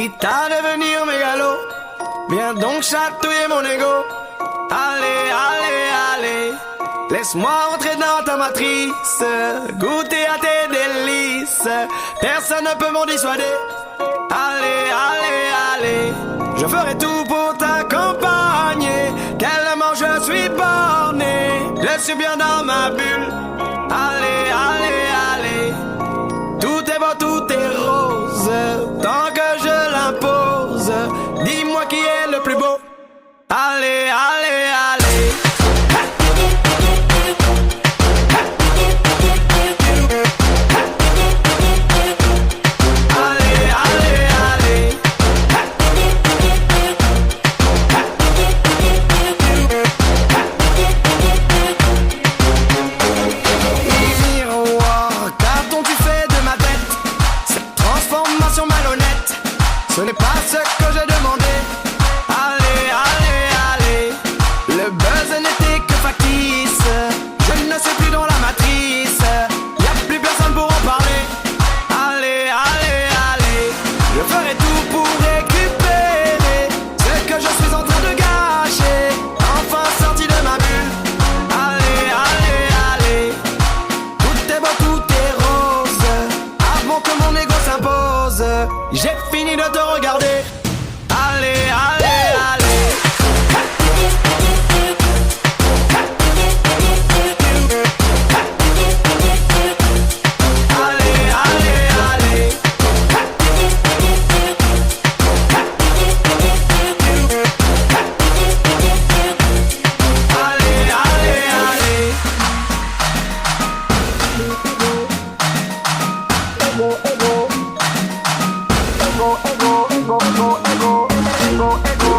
quitte à devenir mégalo. Viens donc chatouiller mon ego. Allez, allez, allez. Laisse-moi entrer dans ta matrice, goûter à tes délices. Personne ne peut m'en dissuader. Allez, allez, allez. Je ferai tout pour t'accompagner. Tellement je suis borné. Je suis bien dans ma bulle. Allez, allez, allez. Tout est beau, tout est rose. Tant que je l'impose. Dis-moi qui est le plus beau. Allez, allez, allez. Ce n'est pas ce que j'ai demandé. Allez, allez, allez. Le buzz n'était que factice. Je ne suis plus dans la matrice. Y'a plus personne pour en parler. Allez, allez, allez. Je ferai tout pour récupérer ce que je suis en train de gâcher. Enfin sorti de ma bulle. Allez, allez, allez. Tout est beau, tout est rose. Avant que mon ego s'impose. J'ai fini de te regarder. Allez, allez, allez. Allez, allez, allez. Allez, allez, allez. Ego, ego, ego, ego, ego, ego, ego.